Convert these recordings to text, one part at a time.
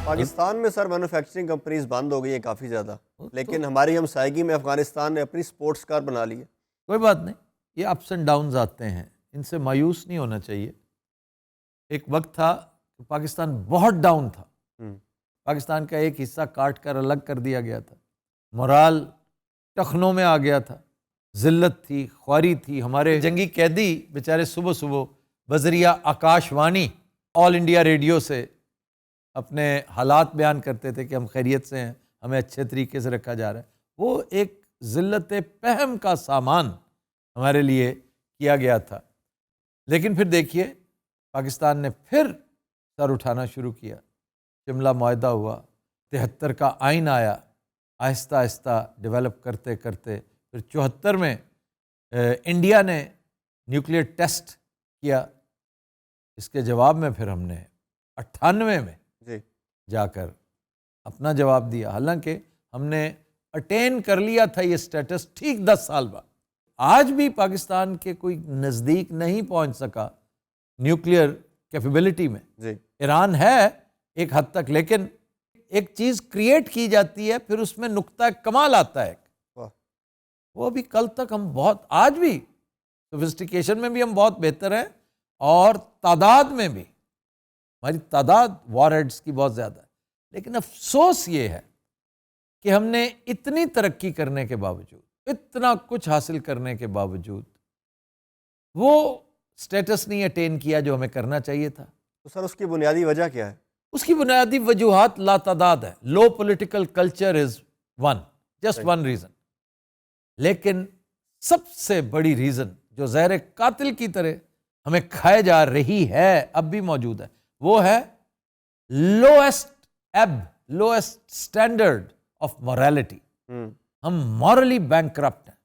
پاکستان میں سر manufacturing companies بند ہو گئی ہیں کافی زیادہ، لیکن ہماری ہمسائیگی میں افغانستان نے اپنی سپورٹس کار بنا لی ہے۔ کوئی بات نہیں، یہ اپس اینڈ ڈاؤنز آتے ہیں، ان سے مایوس نہیں ہونا چاہیے۔ ایک وقت تھا کہ پاکستان بہت ڈاؤن تھا، پاکستان کا ایک حصہ کاٹ کر الگ کر دیا گیا تھا، مورال ٹخنوں میں آ گیا تھا، ذلت تھی، خواری تھی۔ ہمارے جنگی قیدی بیچارے صبح صبح بذریعہ آکاش وانی آل انڈیا ریڈیو سے اپنے حالات بیان کرتے تھے کہ ہم خیریت سے ہیں، ہمیں اچھے طریقے سے رکھا جا رہا ہے۔ وہ ایک ذلت پہم کا سامان ہمارے لیے کیا گیا تھا، لیکن پھر دیکھیے پاکستان نے پھر سر اٹھانا شروع کیا، شملہ معاہدہ ہوا، 73 کا آئین آیا، آہستہ آہستہ ڈیولپ کرتے کرتے پھر 74 میں انڈیا نے نیوکلیئر ٹیسٹ کیا۔ اس کے جواب میں پھر ہم نے 98 میں جا کر اپنا جواب دیا، حالانکہ ہم نے اٹین کر لیا تھا یہ سٹیٹس ٹھیک 10 سال بعد۔ آج بھی پاکستان کے کوئی نزدیک نہیں پہنچ سکا نیوکلیئر کیپیبلٹی میں۔ ایران ہے ایک حد تک، لیکن ایک چیز کریٹ کی جاتی ہے پھر اس میں نقطہ کمال آتا ہے، وہ بھی کل تک ہم بہت، آج بھی سوفسٹیکیشن میں بھی ہم بہت بہتر ہیں، اور تعداد میں بھی ہماری تعداد وار ہیڈز کی بہت زیادہ ہے۔ لیکن افسوس یہ ہے کہ ہم نے اتنی ترقی کرنے کے باوجود، اتنا کچھ حاصل کرنے کے باوجود وہ سٹیٹس نہیں اٹین کیا جو ہمیں کرنا چاہیے تھا۔ تو سر اس کی بنیادی وجہ کیا ہے؟ اس کی بنیادی وجوہات لاتعداد ہے۔ Low political culture is one, just one reason, لیکن سب سے بڑی ریزن جو زہر قاتل کی طرح ہمیں کھائے جا رہی ہے، اب بھی موجود ہے، وہ ہے لویسٹ اسٹینڈرڈ آف مورالٹی۔ ہم مورلی بینکرپٹ ہیں۔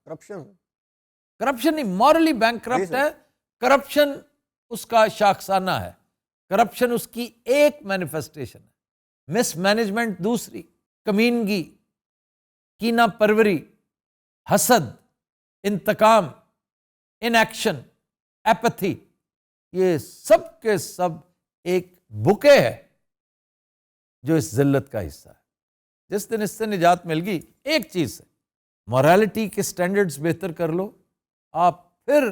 کرپشن نہیں، مورلی بینکرپٹ ہے۔ کرپشن اس کا شاخسانہ ہے، کرپشن اس کی ایک مینیفیسٹیشن ہے، مس مینجمنٹ دوسری، کمینگی، کینہ پروری، حسد، انتقام، ان ایکشن، ایپتھی، یہ سب کے سب ایک بکے ہے جو اس ذلت کا حصہ ہے۔ جس دن اس سے نجات مل گئی ایک چیز سے، مورالٹی کے سٹینڈرڈز بہتر کر لو، آپ پھر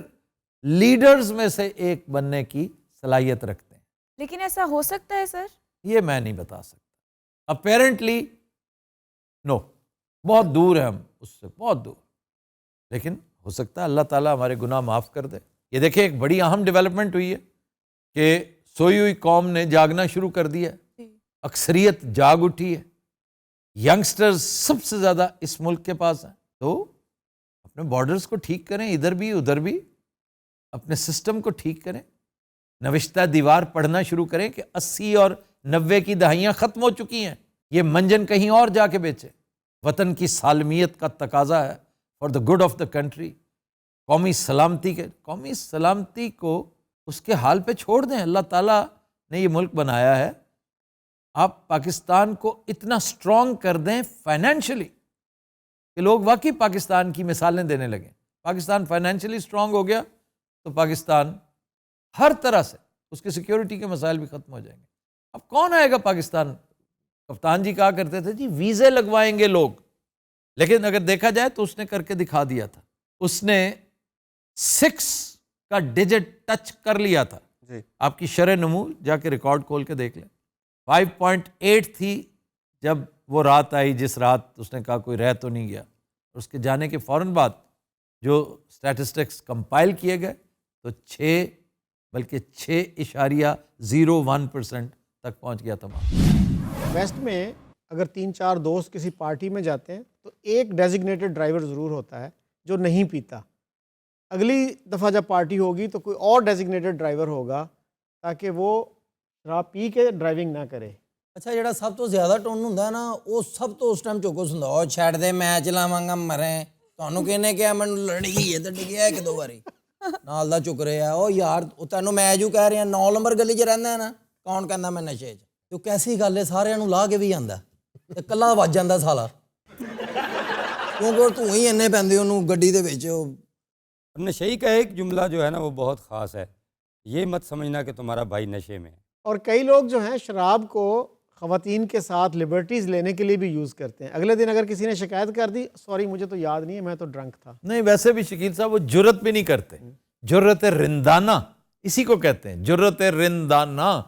لیڈرز میں سے ایک بننے کی صلاحیت رکھتے ہیں۔ لیکن ایسا ہو سکتا ہے سر؟ یہ میں نہیں بتا سکتا، اپیرنٹلی نو، بہت دور ہے ہم اس سے، بہت دور، لیکن ہو سکتا ہے اللہ تعالیٰ ہمارے گناہ معاف کر دے۔ یہ دیکھیں ایک بڑی اہم ڈیولپمنٹ ہوئی ہے کہ سوئی ہوئی قوم نے جاگنا شروع کر دیا ہے، اکثریت جاگ اٹھی ہے، ینگسٹرز سب سے زیادہ اس ملک کے پاس ہیں۔ تو اپنے بارڈرز کو ٹھیک کریں، ادھر بھی ادھر بھی، اپنے سسٹم کو ٹھیک کریں، نوشتہ دیوار پڑھنا شروع کریں کہ 80 اور 90 کی دہائیاں ختم ہو چکی ہیں، یہ منجن کہیں اور جا کے بیچے۔ وطن کی سالمیت کا تقاضا ہے، for the good of the country, قومی سلامتی کو اس کے حال پہ چھوڑ دیں۔ اللہ تعالیٰ نے یہ ملک بنایا ہے، آپ پاکستان کو اتنا سٹرونگ کر دیں فائنینشلی کہ لوگ واقعی پاکستان کی مثالیں دینے لگیں۔ پاکستان فائنینشلی سٹرونگ ہو گیا تو پاکستان ہر طرح سے اس کے سیکیورٹی کے مسائل بھی ختم ہو جائیں گے۔ اب کون آئے گا پاکستان؟ کپتان جی کہا کرتے تھے جی ویزے لگوائیں گے لوگ، لیکن اگر دیکھا جائے تو اس نے کر کے دکھا دیا تھا، اس نے 6 کا ڈیجٹ ٹچ کر لیا تھا۔ آپ کی شرح نمو جا کے ریکارڈ کھول کے دیکھ لیں، 5.8 تھی جب وہ رات آئی جس رات اس نے کہا کوئی رہ تو نہیں گیا۔ اس کے جانے کے فوراً بعد جو سٹیٹسٹکس کمپائل کیے گئے تو 6.01% تک پہنچ گیا تمام۔ ویسٹ میں اگر 3-4 دوست کسی پارٹی میں جاتے ہیں تو ایک ڈیزگنیٹڈ ڈرائیور ضرور ہوتا ہے جو نہیں پیتا، اگلی دفعہ جب پارٹی ہوگی تو کوئی اور ڈیزگنیٹڈ ڈرائیور ہوگا تاکہ وہ شراب پی کے ڈرائیونگ نہ کرے۔ اچھا جڑا سب تو زیادہ ٹون ہوندا ہے نا، وہ سب تو اس ٹائم چوکس ہوندا، او چھڑ دے میں چلاواں گا مریں، تانوں کہنے کہ مینوں لڑ گئی ہے تے ڈگیا ہے کہ 2 واری نال دا چک رہا، او یار تینوں میں جو کہہ رہا 9 نمبر گلی 'چ رہندا ہے نا، کون کہندا میں نشے 'ਚ؟ تو کیسی گل ہے، سارے نوں لا کے بھی آندا تے کلا وج جاندا سالا، کیونکہ تو ہی انے پیندے اونوں گڈی دے وچ۔ نشئی کا ایک جملہ جو ہے نا وہ بہت خاص ہے، یہ مت سمجھنا کہ تمہارا بھائی نشے میں ہے۔ اور کئی لوگ جو ہیں شراب کو خواتین کے ساتھ لبرٹیز لینے کے لیے بھی یوز کرتے ہیں. اگلے دن اگر کسی نے شکایت کر دی, سوری مجھے تو یاد نہیں ہے, میں تو ڈرنک تھا. نہیں ویسے بھی شکیل صاحب وہ جرت بھی نہیں کرتے, جرت رندانہ اسی کو کہتے ہیں, جرت رندانہ.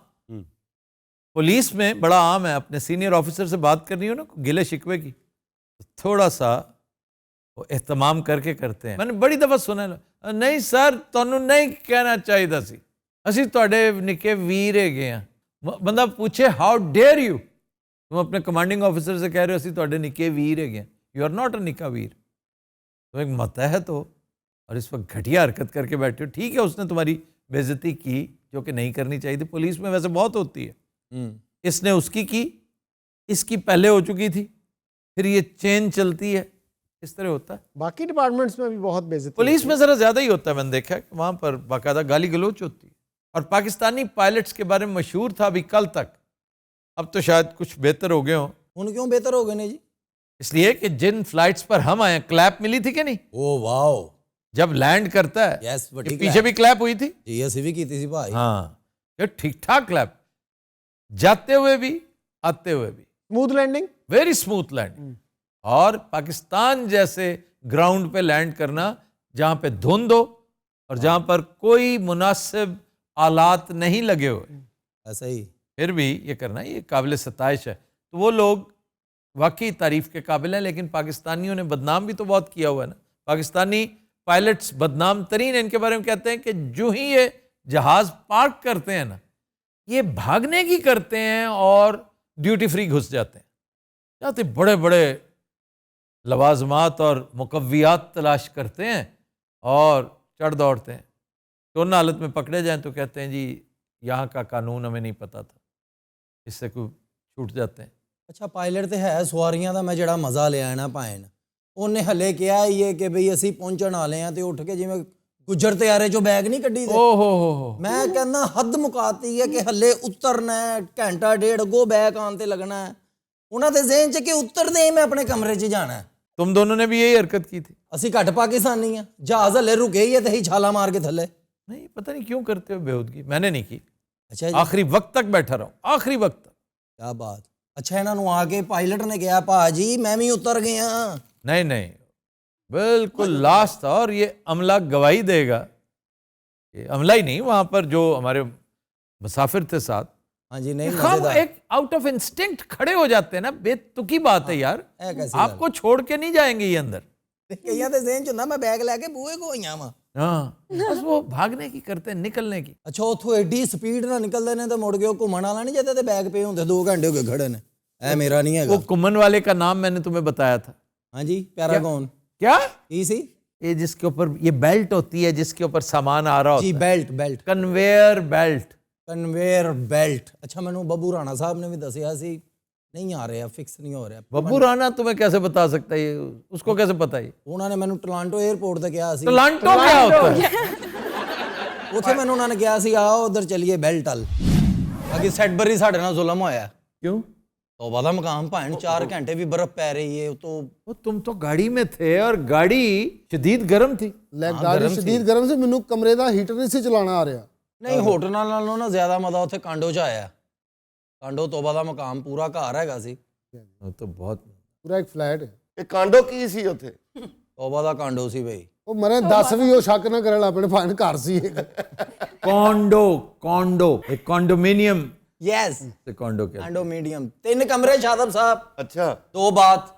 پولیس میں بڑا عام ہے, اپنے سینئر آفیسر سے بات کرنی ہو نا گلے شکوے کی, تھوڑا سا وہ اہتمام کر کے کرتے ہیں. میں نے بڑی دفعہ سنا ہے, نہیں سر تانوں نہیں کہنا چاہیے سی, اسی تواڈے نکے ویر ہے. بندہ پوچھے ہاؤ ڈیئر یو, تم اپنے کمانڈنگ آفیسر سے کہہ رہے ہو اسی تواڈے نکے ویر ہے, یو آر ناٹ اے نکا ویر. تم ایک ماتحت ہو اور اس وقت گھٹیا حرکت کر کے بیٹھے ہو. ٹھیک ہے اس نے تمہاری بے عزتی کی جو کہ نہیں کرنی چاہیے تھی, پولیس میں ویسے بہت ہوتی ہے. اس نے اس کی اس کی پہلے ہو چکی تھی, پھر یہ چین چلتی ہے, اس طرح ہوتا ہے. باقی ڈپارٹمنٹس میں بھی بہت بے عزتی پولیس میں ذرا زیادہ ہی ہوتا ہے, میں نے دیکھا ہے وہاں پر باقاعدہ گالی گلوچ ہوتی ہے. اور پاکستانی پائلٹس کے بارے میں مشہور تھا ابھی کل تک, اب تو شاید کچھ بہتر ہو گئے ہوں. ان کیوں بہتر ہو گئے نے جی؟ اس لیے کہ جن فلائٹس پر ہم آئے کلیپ ملی تھی کہ نہیں, او واو, جب لینڈ کرتا ہے یس یہ پیچھے بھی کلیپ ہوئی تھی. جی ایسی بھی کی تھی بھائی. ہاں یہ ٹھیک ٹھاک کلیپ, جاتے ہوئے بھی آتے ہوئے بھی smooth landing, very smooth land. اور پاکستان جیسے گراؤنڈ پہ لینڈ کرنا جہاں پہ دھند ہو اور جہاں پر کوئی مناسب آلات نہیں لگے ہوئے, ایسا ہی پھر بھی یہ کرنا یہ قابل ستائش ہے. تو وہ لوگ واقعی تعریف کے قابل ہیں, لیکن پاکستانیوں نے بدنام بھی تو بہت کیا ہوا ہے نا. پاکستانی پائلٹس بدنام ترین, ان کے بارے میں کہتے ہیں کہ جو ہی یہ جہاز پارک کرتے ہیں نا, یہ بھاگنے کی کرتے ہیں اور ڈیوٹی فری گھس جاتے ہیں, جاتے بڑے بڑے لوازمات اور مقویات تلاش کرتے ہیں اور چڑھ دوڑتے ہیں. کون حالت میں پکڑے جائیں تو کہتے ہیں جی یہاں کا قانون ہمیں نہیں پتہ تھا, اس سے کوئی چھوٹ جاتے ہیں. اچھا پائلٹ تو ہے سواریاں دا, میں جڑا مزہ لے آنا پائن انہیں ہلے کیا یہ کہ بھئی اسی پہنچن والے ہیں, تے اٹھ کے جویں گجر تیارے چوں بیگ نہیں کڈی دے. او ہو میں کہنا حد مکاتی ہے کہ ہلے اترنا ہے, گھنٹہ ڈیڑھ اگوں بیگ آن تے لگنا ہے. انہاں دے ذہن چ کہ اتر دے میں اپنے کمرے 'چ جانا ہے. تم دونوں نے بھی یہی حرکت کی تھی. اسی گھٹ پاکستانی ہیں, جہاز ہلے رکے ہی ہے تے ہی چھالا مار کے تھلے. نہیں پتہ نہیں کیوں کرتے ہو بےہودگی, میں نے نہیں کی. اچھا جی, آخری وقت تک بیٹھا رہا ہوں, آخری وقت تک. کیا بات. اچھا انہاں نوں آ کے پائلٹ نے کہا پا جی میں بھی اتر گیا. نہیں نہیں بالکل لاسٹ تھا, اور یہ عملہ گواہی دے گا, یہ عملہ ہی نہیں وہاں پر جو ہمارے مسافر تھے ساتھ, ہاں جی نہیں ہم ایک آؤٹ آف انسٹنکٹ کھڑے ہو جاتے ہیں نا, بے تکی بات ہے یار, آپ کو چھوڑ کے نہیں جائیں گے یہ اندر. کئیاں دے ذہن چ ہوندا میں بیگ لے کے بوئے کو ہویاں وا. ہاں بس وہ بھاگنے کی کرتے ہیں, نکلنے کی. اچھا اتھوں ایڈی سپیڈ نہ نکلدے نے تے مڑ کے گھومن والا نہیں جاتے تے بیگ پے ہوندے 2 گھنٹے ہو گئے کھڑے نے. اے میرا نہیں ہے وہ کمن والے کا نام میں نے تمہیں بتایا تھا. ہاں جی پیراگون کیا کی سی؟ یہ جس کے اوپر یہ بیلٹ ہوتی ہے جس کے اوپر سامان آ رہا ہوتا جی ہے, belt conveyor belt. Conveyor belt. اچھا مینوں ببو رانا صاحب نے بھی دسیا سی, نہیں آ رہا فکس نہیں ہو رہا. ببو رانا تمہیں کیسے بتا سکتا ہے, اس کو کیسے پتا ہے؟ انہوں نے مینوں ٹورانٹو ایئرپورٹ تے کہا سی. ٹورانٹو کیا ہوتا ہے؟ اتنے مینوں انہوں نے کہا سی آؤ ادھر چلیے بیلٹ ال. باقی سیڈبری ساڈے نال ظلم ہویا. کیوں؟ توبہ دا مقام بھائن 4 گھنٹے بھی برف پی رہی ہے تو تم تو گاڑی میں تھے اور گاڑی شدید گرم تھی. گاڑی شدید گرم سے مینوں کمرے دا ہیٹر نہیں سی چلانا آ رہا. نہیں ہوٹل نالوں نا زیادہ مزہ اتنے کانڈو چ آیا. کانڈو توبہ دا مقام پورا گھر ਹੈਗਾ ਸੀ. وہ تو بہت پورا ایک فلیٹ ہے. ਇਹ ਕਾਂਡੋ ਕੀ ਸੀ ਉੱਥੇ? توبہ دا کانڈو سی بھائی. ਉਹ ਮਰੇ 10 ਵੀ ਉਹ ਸ਼ੱਕ ਨਾ ਕਰਨ ਆਪਣੇ ਭਾਣ ਘਰ ਸੀ ਇੱਕ. کانڈو ایک کانڈومینیم یس سے کانڈو کیا کانڈو میڈیم 3 کمرے شادب صاحب. ਅੱਛਾ 2 باتھ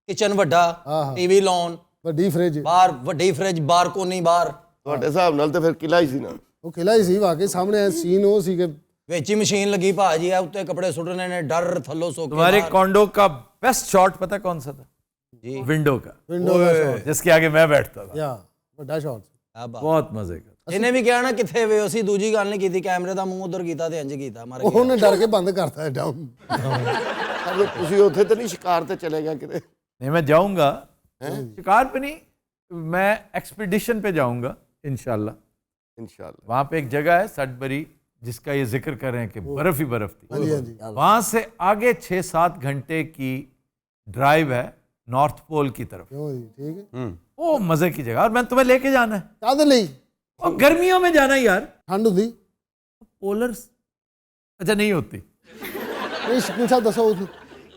کچن ਵੱਡਾ ਹਾਂ ٹی وی لون ਵੱਡੀ ਫ੍ਰਿਜ. ਬਾਹਰ ਵੱਡੀ ਫ੍ਰਿਜ ਬਾਰਕੋਨੀ ਬਾਹਰ ਤੁਹਾਡੇ ਹਿਸਾਬ ਨਾਲ ਤੇ ਫਿਰ ਕਿਲਾ ਹੀ ਸੀ ਨਾ. ਉਹ ਕਿਲਾ ਹੀ ਸੀ ਵਾਕਈ ਸਾਹਮਣੇ ਸੀਨ ਉਹ ਸੀ ਕਿ ਵਿੱਚ ਹੀ ਮਸ਼ੀਨ ਲੱਗੀ ਭਾਜੀ ਆ ਉੱਤੇ ਕੱਪੜੇ ਸੁੱਟਣੇ ਨੇ ਡਰ ਥੱਲੋਂ ਸੋਕੇ. تمہارے کانڈو کا بیسٹ شاٹ پتہ کون سا تھا؟ جی ونڈو کا, ਵਿੰਡੋ ਦਾ ਸ਼ਾਟ جس کے آگے میں بیٹھتا تھا. ਯਾ ਵੱਡਾ ਸ਼ਾਟ. بہت مزے کا. ਇਹਨੇ ਵੀ ਕਿਹਾ ਨਾ ਕਿੱਥੇ ਵੇ, ਅਸੀਂ ਦੂਜੀ ਗੱਲ ਨਹੀਂ ਕੀਤੀ, ਕੈਮਰੇ ਦਾ ਮੂੰਹ ਉਧਰ ਕੀਤਾ ਤੇ ਇੰਜ ਕੀਤਾ ਮਾਰ ਗਿਆ. ਉਹਨੇ ਡਰ ਕੇ ਬੰਦ ਕਰਤਾ ਹੈ ਡਾਊਨ. ਤੁਸੀਂ ਉੱਥੇ ਤੇ ਨਹੀਂ ਸ਼ਿਕਾਰ ਤੇ ਚਲੇ ਗਏ ਕਿਤੇ? نہیں میں جاؤں گا شکار پہ نہیں, میں ایکسپیڈیشن پہ جاؤں گا انشاءاللہ. انشاءاللہ. وہاں پہ ایک جگہ ہے سڈبری جس کا یہ ذکر کر رہے ہیں کہ برف ہی برف تھی. ਹਾਂਜੀ ਹਾਂਜੀ. وہاں سے آگے 6-7 گھنٹے کی ڈرائیو ہے نارتھ پول کی طرف. ਕਿਉਂ ਜੀ ਠੀਕ ਹੈ. وہ مزے کی جگہ, اور میں تمہیں لے کے جانا ہے. ਕਾਹਦੇ ਲਈ اور گرمیوں میں جانا ہے یار. ਠੰਡ ਹੁੰਦੀ. پولر اچھا نہیں ہوتی, ਨਹੀਂ ਸ਼ਕੀਲ ਸਾਹਿਬ ਦੱਸੋ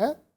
ਹੈ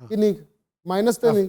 ਕਿੰਨੀ ਮਾਈਨਸ ਤੇ ਨਹੀਂ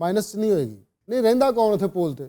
ਮਾਈਨਸ 'ਚ ਨਹੀਂ ਹੋਏਗੀ ਨਹੀਂ ਰਹਿੰਦਾ ਕੌਣ ਉੱਥੇ ਪੋਲ ਤੇ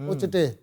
ਉਹ ਚਿੱਟੇ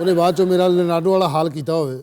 ਉਹਨੇ ਬਾਅਦ ਚੋਂ ਮੇਰਾ ਲੈਨਾਰਡੋ ਵਾਲਾ ਹਾਲ ਕੀਤਾ ਹੋਵੇ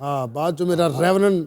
ਹਾਂ ਬਾਅਦ ਚੋਂ ਮੇਰਾ ਰੈਵਨਨ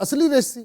ਅਸਲੀ ਰੇਸ ਸੀ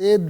ਇਹ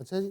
ਅੱਛਾ ਜੀ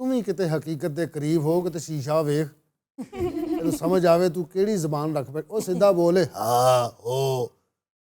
ਤੂੰ ਵੀ ਕਿਤੇ ਹਕੀਕਤ ਦੇ ਕਰੀਬ ਹੋ ਕਿਤੇ ਸ਼ੀਸ਼ਾ ਵੇਖ ਤੈਨੂੰ ਸਮਝ ਆਵੇ ਤੂੰ ਕਿਹੜੀ ਜ਼ਬਾਨ ਰੱਖ ਬੈਠ ਉਹ ਸਿੱਧਾ ਬੋਲੇ ਹਾਂ ਹੋ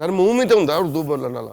ਸਰ ਮੂੰਹ ਵੀ ਤਾਂ ਹੁੰਦਾ ਉਰਦੂ ਬੋਲਣ ਵਾਲਾ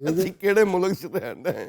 ਅਸੀਂ ਕਿਹੜੇ ਮੁਲਕ 'ਚ ਰਹਿੰਦੇ ਹਾਂ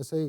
ਐਸਾ ਹੀ